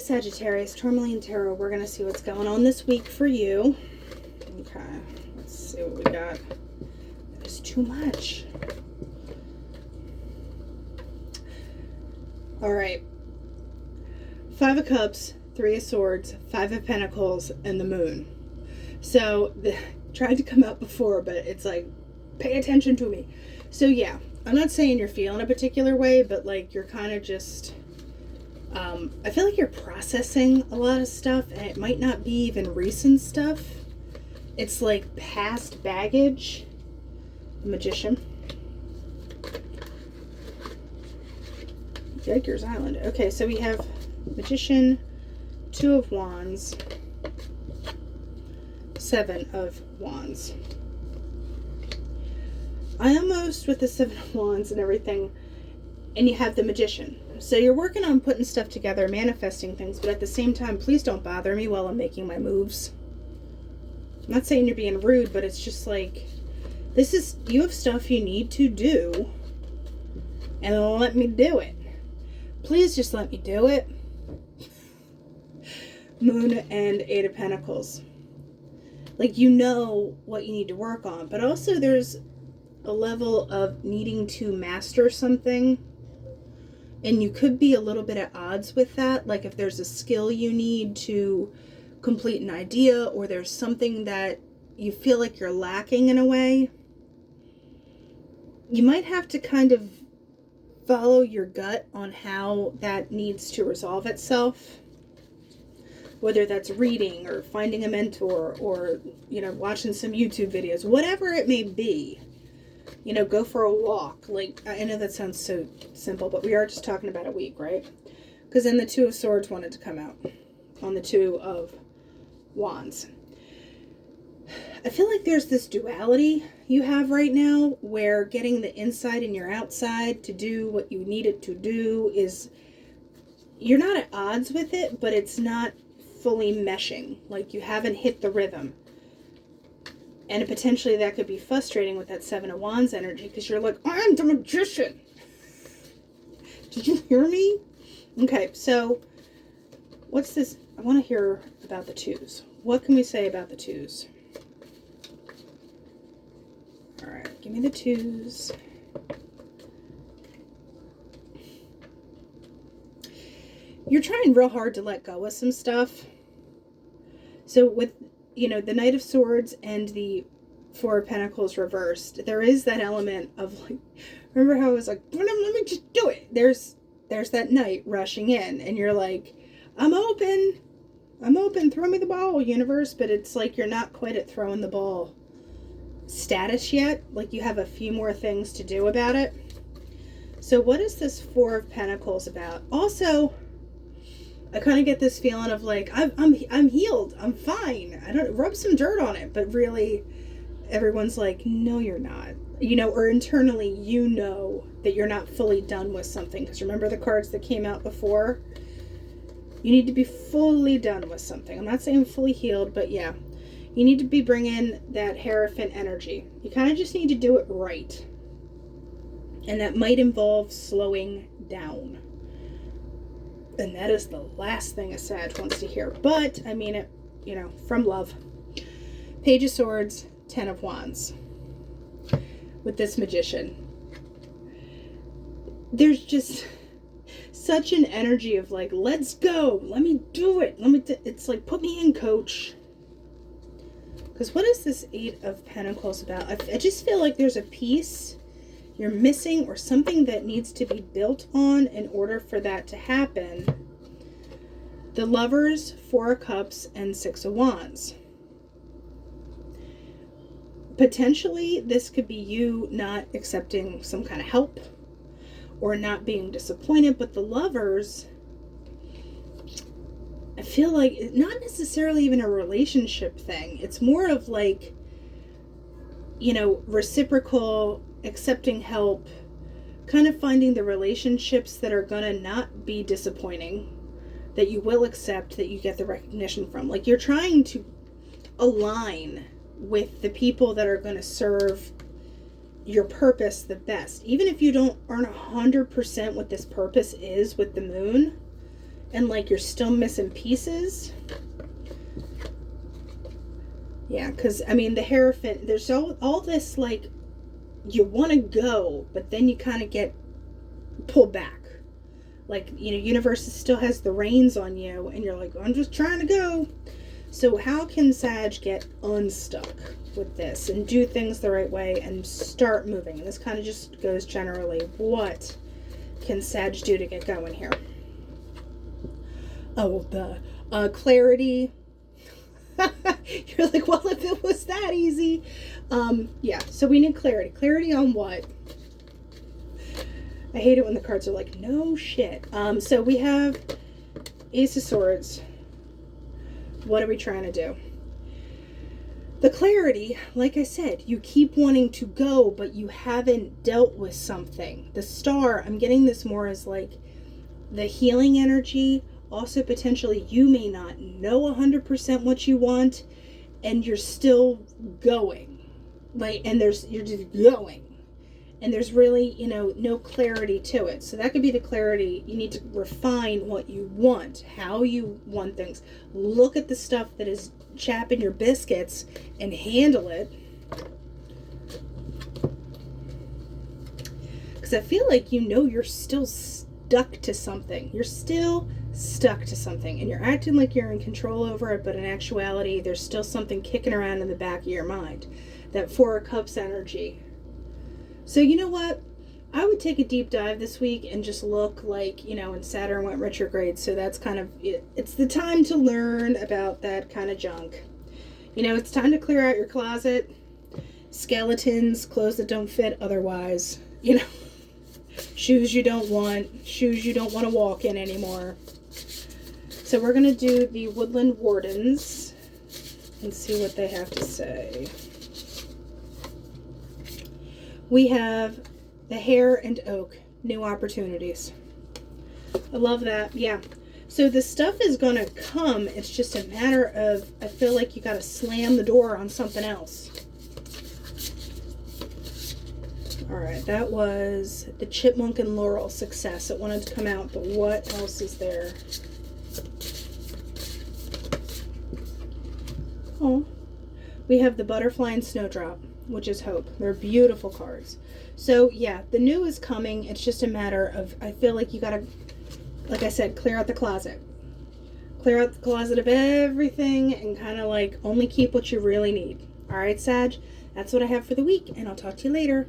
Sagittarius, Tourmaline Tarot. We're going to see what's going on this week for you. Okay, let's see what we got. That is too much. All right. 5 of Cups, 3 of Swords, 5 of Pentacles, and the Moon. So, tried to come out before, but it's like, pay attention to me. So, yeah, I'm not saying you're feeling a particular way, but like you're kind of just... I feel like you're processing a lot of stuff, and it might not be even recent stuff. It's like past baggage. Magician. Yikers Island. Okay, so we have Magician, 2 of Wands, 7 of Wands. I almost, with the 7 of Wands and everything, and you have the Magician. So you're working on putting stuff together, manifesting things, but at the same time, please don't bother me while I'm making my moves. I'm not saying you're being rude, but it's just like, you have stuff you need to do, and let me do it. Please just let me do it. Moon and 8 of Pentacles. Like, you know what you need to work on, but also there's a level of needing to master something. And you could be a little bit at odds with that. Like if there's a skill you need to complete an idea, or there's something that you feel like you're lacking in a way, you might have to kind of follow your gut on how that needs to resolve itself. Whether that's reading or finding a mentor or, you know, watching some YouTube videos, whatever it may be. You know, go for a walk. Like, I know that sounds so simple, but we are just talking about a week, right? Because then the 2 of Swords wanted to come out on the 2 of Wands. I feel like there's this duality you have right now where getting the inside and your outside to do what you need it to do is, you're not at odds with it, but it's not fully meshing. Like you haven't hit the rhythm. And potentially that could be frustrating with that 7 of Wands energy because you're like, I'm the Magician. Did you hear me? Okay, so what's this? I want to hear about the 2s. What can we say about the 2s? All right, give me the 2s. You're trying real hard to let go of some stuff. So with, you know, the Knight of Swords and the 4 of Pentacles reversed, there is that element of like, remember how I was like, let me just do it. There's that Knight rushing in, and you're like, I'm open, throw me the ball, universe. But it's like you're not quite at throwing the ball status yet. Like you have a few more things to do about it. So what is this 4 of Pentacles about? Also, I kind of get this feeling of like, I'm healed, I'm fine, I don't rub some dirt on it, but really everyone's like, no, you're not, you know, or internally, you know that you're not fully done with something. Because remember the cards that came out before, you need to be fully done with something. I'm not saying fully healed, but yeah, you need to be bringing that Hierophant energy. You kind of just need to do it right, and that might involve slowing down. And that is the last thing a Sag wants to hear. But, I mean it, you know, from love. Page of Swords, 10 of Wands. With this Magician. There's just such an energy of like, let's go. Let me do it. It's like, put me in, coach. Because what is this 8 of Pentacles about? I just feel like there's a piece you're missing, or something that needs to be built on in order for that to happen. The Lovers, 4 of Cups, and 6 of Wands. Potentially, this could be you not accepting some kind of help or not being disappointed, but the Lovers, I feel like, not necessarily even a relationship thing. It's more of like, you know, reciprocal, accepting help, kind of finding the relationships that are gonna not be disappointing, that you will accept, that you get the recognition from. Like you're trying to align with the people that are going to serve your purpose the best. Even if you aren't 100% what this purpose is with the Moon, and like you're still missing pieces. Yeah, because I mean the Hierophant, there's all this like you want to go, but then you kind of get pulled back. Like, you know, universe still has the reins on you, and you're like, I'm just trying to go. So how can Sag get unstuck with this and do things the right way and start moving? And this kind of just goes generally. What can Sag do to get going here? Oh, the clarity. You're like, well, if it was that easy. Yeah, so we need clarity. Clarity on what? I hate it when the cards are like, no shit. So we have Ace of Swords. What are we trying to do? The clarity, like I said, you keep wanting to go, but you haven't dealt with something. The Star, I'm getting this more as like the healing energy. Also, potentially, you may not know 100% what you want, and you're still going. Like, and you're just going. And there's really, you know, no clarity to it. So that could be the clarity. You need to refine what you want, how you want things. Look at the stuff that is chapping your biscuits and handle it. Because I feel like, you know, you're still stuck to something. You're still stuck to something. And you're acting like you're in control over it, but in actuality, there's still something kicking around in the back of your mind. That Four of Cups energy. So you know what? I would take a deep dive this week and just look like, you know, and Saturn went retrograde. So that's kind of, it's the time to learn about that kind of junk. You know, it's time to clear out your closet. Skeletons, clothes that don't fit otherwise. You know, shoes you don't want, shoes you don't want to walk in anymore. So we're going to do the Woodland Wardens and see what they have to say. We have the Hare and Oak, new opportunities. I love that. Yeah. So the stuff is going to come. It's just a matter of, I feel like you got to slam the door on something else. All right. That was the Chipmunk and Laurel success. It wanted to come out, but what else is there? Oh, we have the Butterfly and Snowdrop, which is hope. They're beautiful cards. So yeah, the new is coming. It's just a matter of, I feel like you gotta, like I said, clear out the closet. Clear out the closet of everything and kind of like only keep what you really need. All right, Sag, that's what I have for the week, and I'll talk to you later.